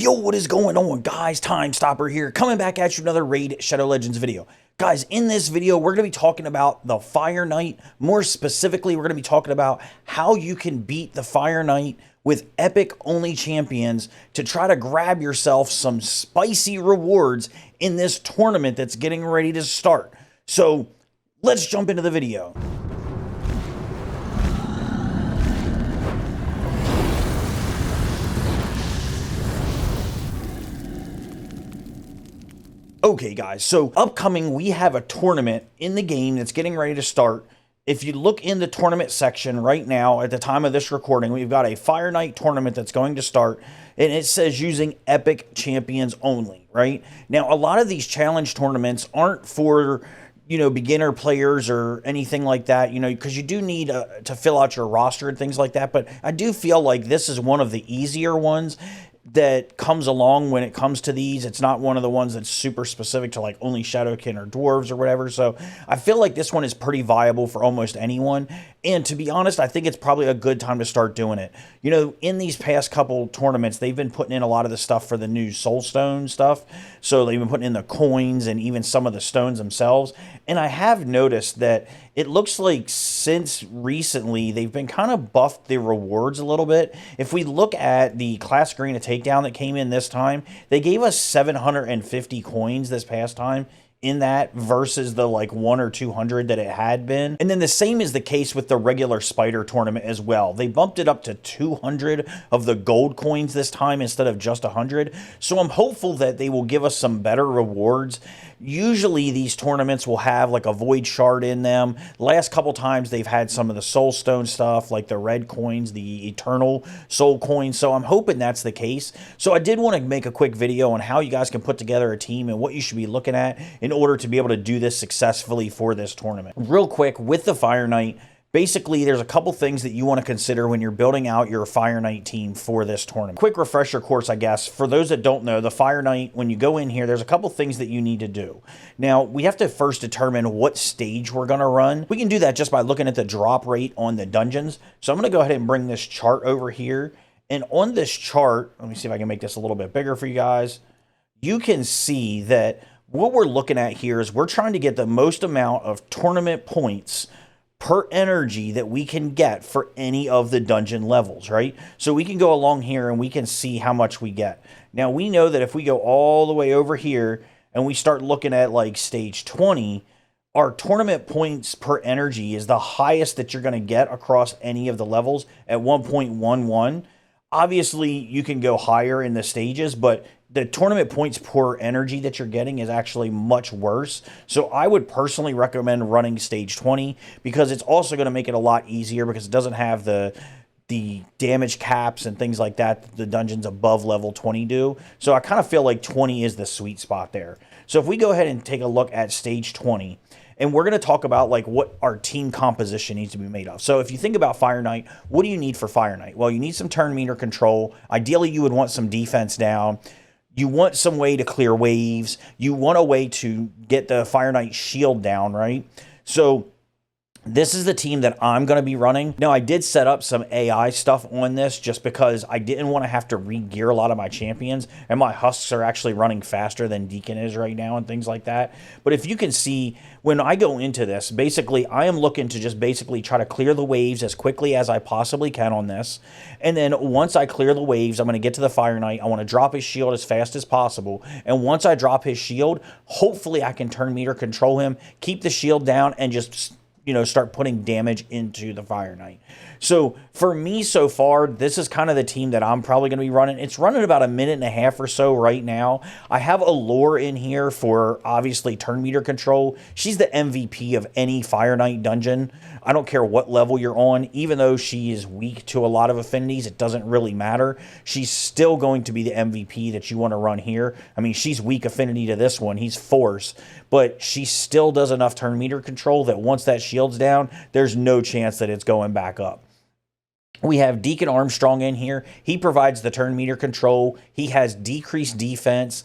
Yo, what is going on, guys? TymeStopper here, coming back at you another Raid Shadow Legends video. Guys, in this video, we're going to be talking about the Fire Knight. More specifically, we're going to be talking about how you can beat the Fire Knight with epic-only champions to try to grab yourself some spicy rewards in this tournament that's getting ready to start. So, let's jump into the video. Okay, guys, so upcoming, we have a tournament in the game that's getting ready to start. If you look in the tournament section right now, at the time of this recording, we've got a Fire Knight tournament that's going to start, and it says using epic champions only, right? Now, a lot of these challenge tournaments aren't for, you know, beginner players or anything like that, you know, because you do need to fill out your roster and things like that, but I do feel like this is one of the easier ones that comes along when it comes to these. It's not one of the ones that's super specific to like only Shadowkin or Dwarves or whatever. So I feel like this one is pretty viable for almost anyone. And to be honest, I think it's probably a good time to start doing it. You know, in these past couple tournaments, they've been putting in a lot of the stuff for the new Soulstone stuff. So they've been putting in the coins and even some of the stones themselves. And I have noticed that it looks like since recently, they've been kind of buffed the rewards a little bit. If we look at the Classic Arena Takedown that came in this time, they gave us 750 coins this past time in that versus the like 100 or 200 that it had been. And then the same is the case with the regular Spider tournament as well. They bumped it up to 200 of the gold coins this time instead of just 100. So I'm hopeful that they will give us some better rewards. Usually these tournaments will have like a void shard in them. Last couple times they've had some of the soulstone stuff, like the red coins, the eternal soul coins. So I'm hoping that's the case. So I did want to make a quick video on how you guys can put together a team and what you should be looking at in order to be able to do this successfully for this tournament. Real quick, with the Fire Knight, basically, there's a couple things that you want to consider when you're building out your Fire Knight team for this tournament. Quick refresher course, I guess. For those that don't know, the Fire Knight, when you go in here, there's a couple things that you need to do. Now, we have to first determine what stage we're going to run. We can do that just by looking at the drop rate on the dungeons. So I'm going to go ahead and bring this chart over here. And on this chart, let me see if I can make this a little bit bigger for you guys. You can see that what we're looking at here is we're trying to get the most amount of tournament points per energy that we can get for any of the dungeon levels, right? So we can go along here and we can see how much we get. Now, we know that if we go all the way over here and we start looking at like stage 20, our tournament points per energy is the highest that you're going to get across any of the levels at 1.11. Obviously, you can go higher in the stages, but the tournament points per energy that you're getting is actually much worse. So I would personally recommend running stage 20 because it's also going to make it a lot easier because it doesn't have the damage caps and things like that the dungeons above level 20 do. So I kind of feel like 20 is the sweet spot there. So if we go ahead and take a look at stage 20, and we're going to talk about like what our team composition needs to be made of. So if you think about Fire Knight, what do you need for Fire Knight? Well, you need some turn meter control. Ideally, you would want some defense down. You want some way to clear waves. You want a way to get the Fire Knight shield down, right? So this is the team that I'm going to be running. Now, I did set up some AI stuff on this just because I didn't want to have to re-gear a lot of my champions, and my husks are actually running faster than Deacon is right now and things like that. But if you can see, when I go into this, basically, I am looking to just basically try to clear the waves as quickly as I possibly can on this. And then once I clear the waves, I'm going to get to the Fire Knight. I want to drop his shield as fast as possible. And once I drop his shield, hopefully I can turn meter control him, keep the shield down, and just, you know, start putting damage into the Fire Knight. So for me so far, this is kind of the team that I'm probably going to be running. It's running about a minute and a half or so right now. I have Allure in here for obviously turn meter control. She's the MVP of any Fire Knight dungeon. I don't care what level you're on, even though she is weak to a lot of affinities, it doesn't really matter. She's still going to be the MVP that you want to run here. I mean, she's weak affinity to this one. He's force, but she still does enough turn meter control that once that shield's down, there's no chance that it's going back up. We have Deacon Armstrong in here. He provides the turn meter control. He has decreased defense.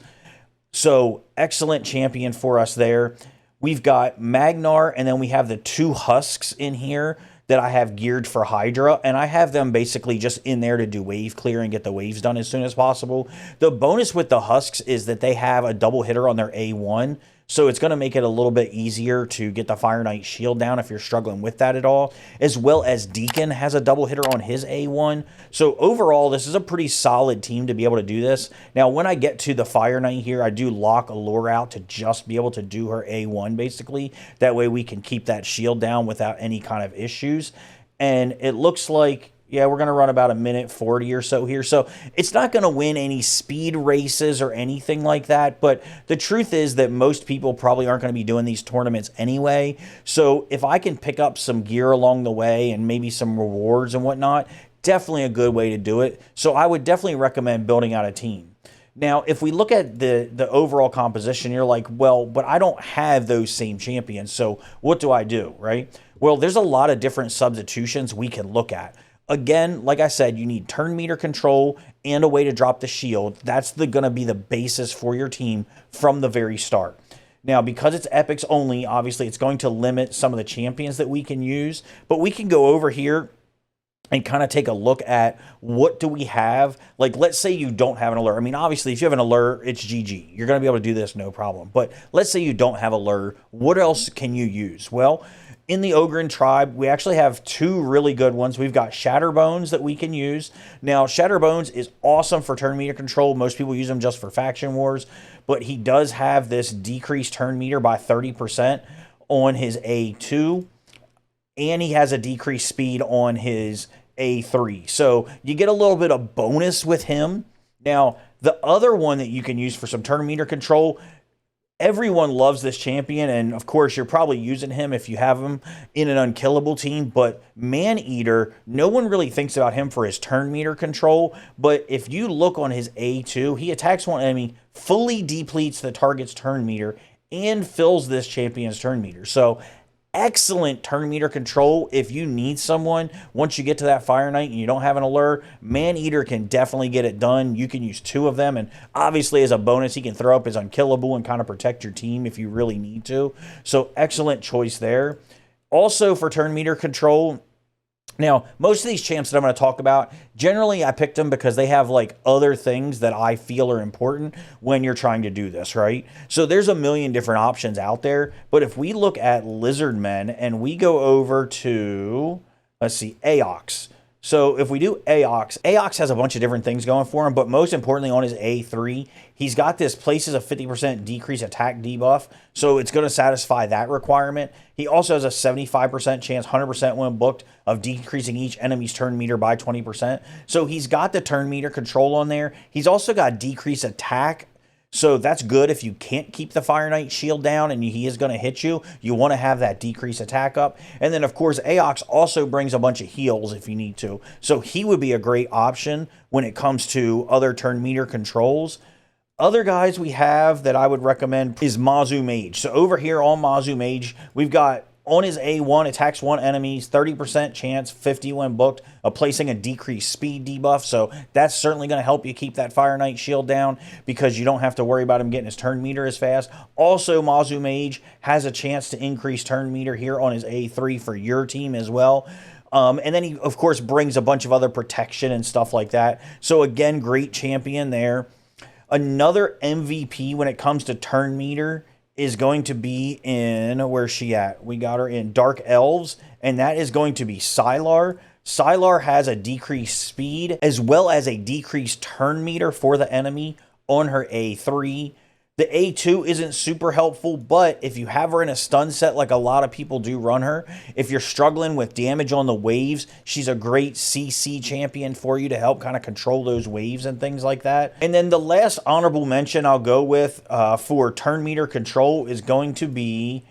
So excellent champion for us there. We've got Magnar, and then we have the two Husks in here that I have geared for Hydra, and I have them basically just in there to do wave clear and get the waves done as soon as possible. The bonus with the Husks is that they have a double hitter on their A1, so it's going to make it a little bit easier to get the Fire Knight shield down if you're struggling with that at all, as well as Deacon has a double hitter on his A1. So overall, this is a pretty solid team to be able to do this. Now, when I get to the Fire Knight here, I do lock Allure out to just be able to do her A1, basically. That way we can keep that shield down without any kind of issues. And it looks like, yeah, we're going to run about a minute 40 or so here. So it's not going to win any speed races or anything like that. But the truth is that most people probably aren't going to be doing these tournaments anyway. So if I can pick up some gear along the way and maybe some rewards and whatnot, definitely a good way to do it. So I would definitely recommend building out a team. Now, if we look at the overall composition, you're like, well, but I don't have those same champions. So what do I do, right? Well, there's a lot of different substitutions we can look at. Again, like I said, you need turn meter control and a way to drop the shield. That's going to be the basis for your team from the very start. Now, because it's epics only, obviously it's going to limit some of the champions that we can use, but we can go over here and kind of take a look at what do we have. Like, let's say you don't have an alert. I mean, obviously, if you have an alert, it's GG. You're going to be able to do this, no problem. But let's say you don't have alert. What else can you use? Well, in the Ogren tribe, we actually have two really good ones. We've got Shatterbones that we can use. Now, Shatterbones is awesome for turn meter control. Most people use him just for faction wars, but he does have this decreased turn meter by 30% on his A2, and he has a decreased speed on his A3. So you get a little bit of bonus with him. Now, the other one that you can use for some turn meter control, everyone loves this champion, and of course you're probably using him if you have him in an unkillable team, but Man-Eater, no one really thinks about him for his turn meter control, but if you look on his A2, he attacks one enemy, fully depletes the target's turn meter, and fills this champion's turn meter. So excellent turn meter control if you need someone. Once you get to that Fire Knight and you don't have an alert, Man-Eater can definitely get it done. You can use two of them, and obviously as a bonus, he can throw up his unkillable and kind of protect your team if you really need to. So excellent choice there. Also for turn meter control, now, most of these champs that I'm going to talk about, generally I picked them because they have like other things that I feel are important when you're trying to do this, right? So there's a million different options out there. But if we look at Lizardmen and we go over to, let's see, Aox. So if we do Aox has a bunch of different things going for him, but most importantly on his A3, he's got this places a 50% decrease attack debuff, so it's going to satisfy that requirement. He also has a 75% chance, 100% when booked, of decreasing each enemy's turn meter by 20%. So he's got the turn meter control on there. He's also got decreased attack. So that's good if you can't keep the Fire Knight shield down and he is going to hit you. You want to have that decreased attack up. And then, of course, Aox also brings a bunch of heals if you need to. So he would be a great option when it comes to other turn meter controls. Other guys we have that I would recommend is Mazu Mage. So over here on Mazu Mage, we've got on his A1, attacks one enemy, 30% chance, 50 when booked, of placing a decreased speed debuff. So that's certainly going to help you keep that Fire Knight shield down because you don't have to worry about him getting his turn meter as fast. Also, Mazu Mage has a chance to increase turn meter here on his A3 for your team as well. And then he, of course, brings a bunch of other protection and stuff like that. So again, great champion there. Another MVP when it comes to turn meter is going to be in, where's she at? We got her in Dark Elves, and that is going to be Sylar. Sylar has a decreased speed as well as a decreased turn meter for the enemy on her A3. The A2 isn't super helpful, but if you have her in a stun set like a lot of people do run her, if you're struggling with damage on the waves, she's a great CC champion for you to help kind of control those waves and things like that. And then the last honorable mention I'll go with for turn meter control is going to be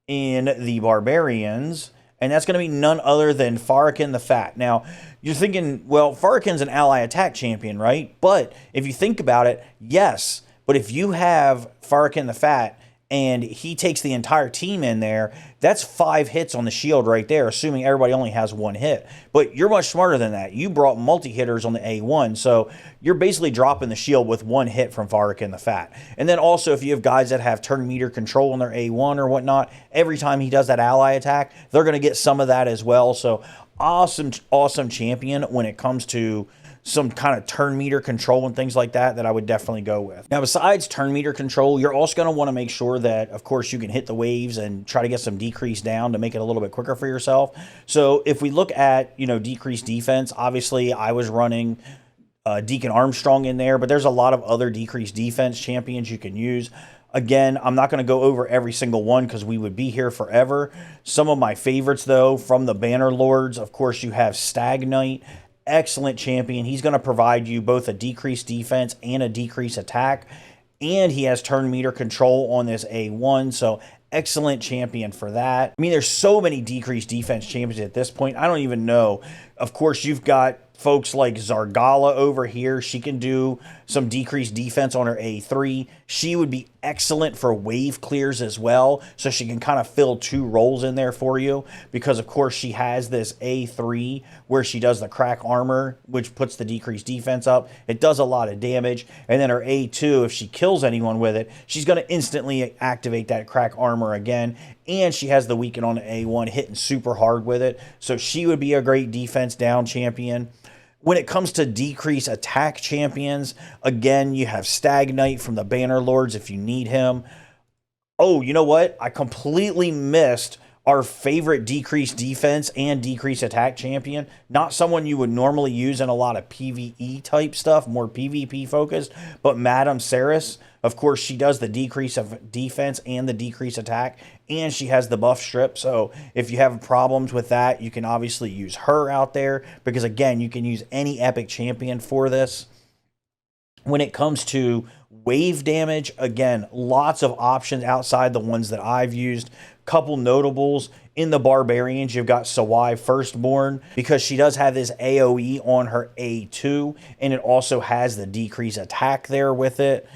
in the Barbarians, and that's going to be none other than Farrakhan the Fat. Now, you're thinking, well, Farrakhan's an ally attack champion, right? But if you think about it, yes. But if you have Farrakhan the Fat and he takes the entire team in there, that's 5 hits on the shield right there, assuming everybody only has 1 hit. But you're much smarter than that. You brought multi-hitters on the A1, so you're basically dropping the shield with 1 hit from Farrakhan the Fat. And then also, if you have guys that have turn meter control on their A1 or whatnot, every time he does that ally attack, they're going to get some of that as well. So awesome champion when it comes to some kind of turn meter control and things like that I would definitely go with. Now, besides turn meter control, you're also going to want to make sure that, of course, you can hit the waves and try to get some decrease down to make it a little bit quicker for yourself. So if we look at, decreased defense, obviously I was running Deacon Armstrong in there, but there's a lot of other decreased defense champions you can use. Again, I'm not going to go over every single one because we would be here forever. Some of my favorites, though, from the Banner Lords, of course, you have Stag Knight. Excellent champion. He's going to provide you both a decreased defense and a decreased attack. And he has turn meter control on this A1. So excellent champion for that. I mean, there's so many decreased defense champions at this point. I don't even know. Of course, you've got folks like Zargala over here. She can do some decreased defense on her A3. She would be excellent for wave clears as well, so she can kind of fill 2 roles in there for you, because of course she has this A3 where she does the crack armor, which puts the decreased defense up. It does a lot of damage. And then her A2, if she kills anyone with it, she's going to instantly activate that crack armor again. And she has the weaken on the A1, hitting super hard with it. So she would be a great defense down champion. When it comes to decrease attack champions, again, you have Stag Knight from the Banner Lords if you need him. Oh, you know what? I completely missed our favorite decreased defense and decreased attack champion. Not someone you would normally use in a lot of PvE type stuff, more PvP focused, but Madame Saris. Of course, she does the decrease of defense and the decrease attack, and she has the buff strip. So if you have problems with that, you can obviously use her out there, because again, you can use any epic champion for this. When it comes to wave damage, again, lots of options outside the ones that I've used. Couple notables. In the Barbarians, you've got Sawai Firstborn, because she does have this AoE on her A2, and it also has the decrease attack there with it.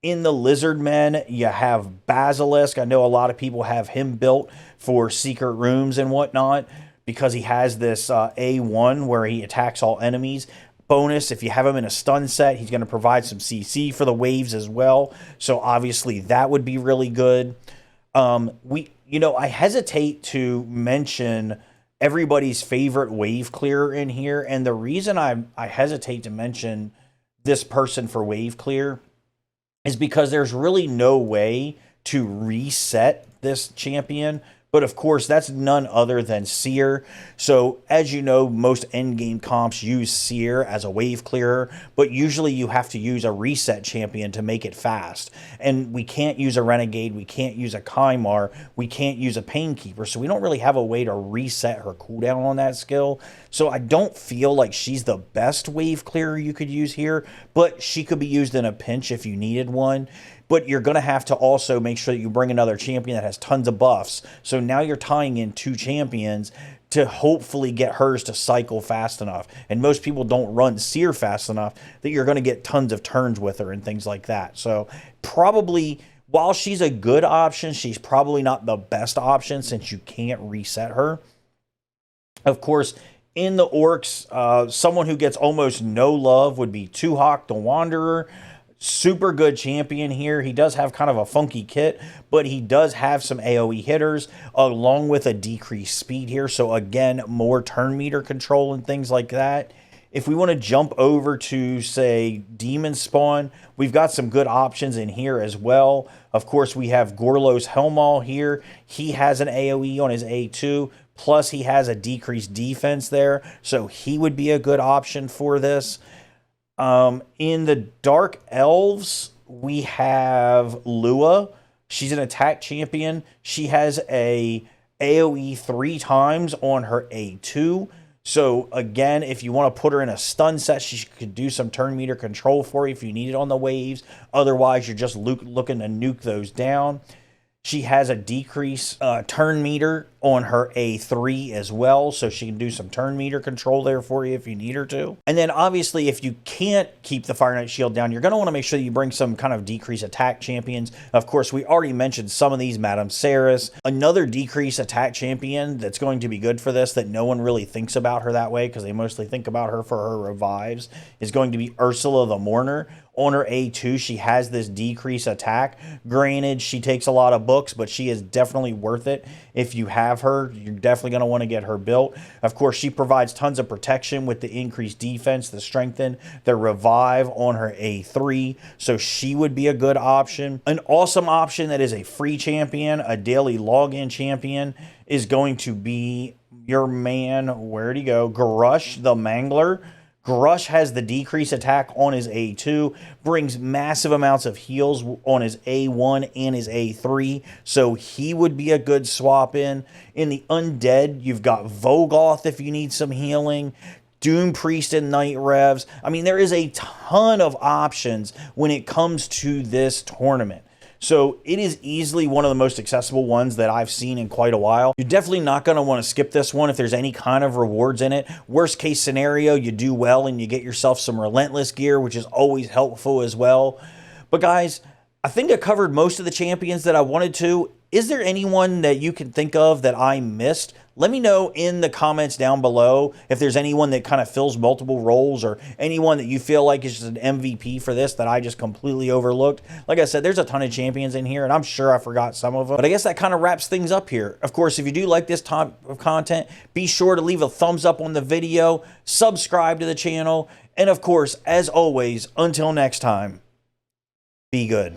In the Lizardmen, you have Basilisk. I know a lot of people have him built for secret rooms and whatnot, because he has this A1 where he attacks all enemies. Bonus, if you have him in a stun set, he's going to provide some CC for the waves as well. So obviously that would be really good. I hesitate to mention everybody's favorite wave clearer in here. And the reason I hesitate to mention this person for wave clear is because there's really no way to reset this champion. But of course, that's none other than Seer. So as you know, most endgame comps use Seer as a wave clearer, but usually you have to use a reset champion to make it fast. And we can't use a Renegade, we can't use a Kymar, we can't use a Painkeeper, so we don't really have a way to reset her cooldown on that skill. So I don't feel like she's the best wave clearer you could use here, but she could be used in a pinch if you needed one. But you're going to have to also make sure that you bring another champion that has tons of buffs. So now you're tying in 2 champions to hopefully get hers to cycle fast enough. And most people don't run Seer fast enough that you're going to get tons of turns with her and things like that. So probably, while she's a good option, she's probably not the best option since you can't reset her. Of course, in the Orcs, someone who gets almost no love would be Tuhok the Wanderer. Super good champion here. He does have kind of a funky kit, but he does have some AoE hitters along with a decreased speed here. So again, more turn meter control and things like that. If we want to jump over to, say, Demon Spawn, we've got some good options in here as well. Of course, we have Gorlos Helmal here. He has an AoE on his A2, plus he has a decreased defense there. So he would be a good option for this. In the Dark Elves, we have Lua. She's an attack champion. She has a AoE 3 times on her A2. So again, if you want to put her in a stun set, she could do some turn meter control for you if you need it on the waves. Otherwise, you're just looking to nuke those down. She has a decrease turn meter on her A3 as well, so she can do some turn meter control there for you if you need her to. And then obviously if you can't keep the Fire Knight shield down, you're going to want to make sure that you bring some kind of decrease attack champions. Of course, we already mentioned some of these, Madame Saris. Another decrease attack champion that's going to be good for this that no one really thinks about her that way because they mostly think about her for her revives is going to be Ursula the Mourner. On her A2, she has this decrease attack. Granted, she takes a lot of books, but she is definitely worth it. If you have her, you're definitely going to want to get her built. Of course, she provides tons of protection with the increased defense, the strengthen, the revive on her A3. So she would be a good option. An awesome option that is a free champion, a daily login champion, is going to be your man, where'd he go? Grush the Mangler. Grush has the decrease attack on his A2, brings massive amounts of heals on his A1 and his A3, so he would be a good swap in. In the Undead, you've got Vogoth if you need some healing, Doom Priest and Night Revs. I mean, there is a ton of options when it comes to this tournament. So it is easily one of the most accessible ones that I've seen in quite a while. You're definitely not going to want to skip this one if there's any kind of rewards in it. Worst case scenario, you do well and you get yourself some Relentless gear, which is always helpful as well. But guys, I think I covered most of the champions that I wanted to. Is there anyone that you can think of that I missed? Let me know in the comments down below if there's anyone that kind of fills multiple roles or anyone that you feel like is just an MVP for this that I just completely overlooked. Like I said, there's a ton of champions in here, and I'm sure I forgot some of them. But I guess that kind of wraps things up here. Of course, if you do like this type of content, be sure to leave a thumbs up on the video, subscribe to the channel, and of course, as always, until next time, be good.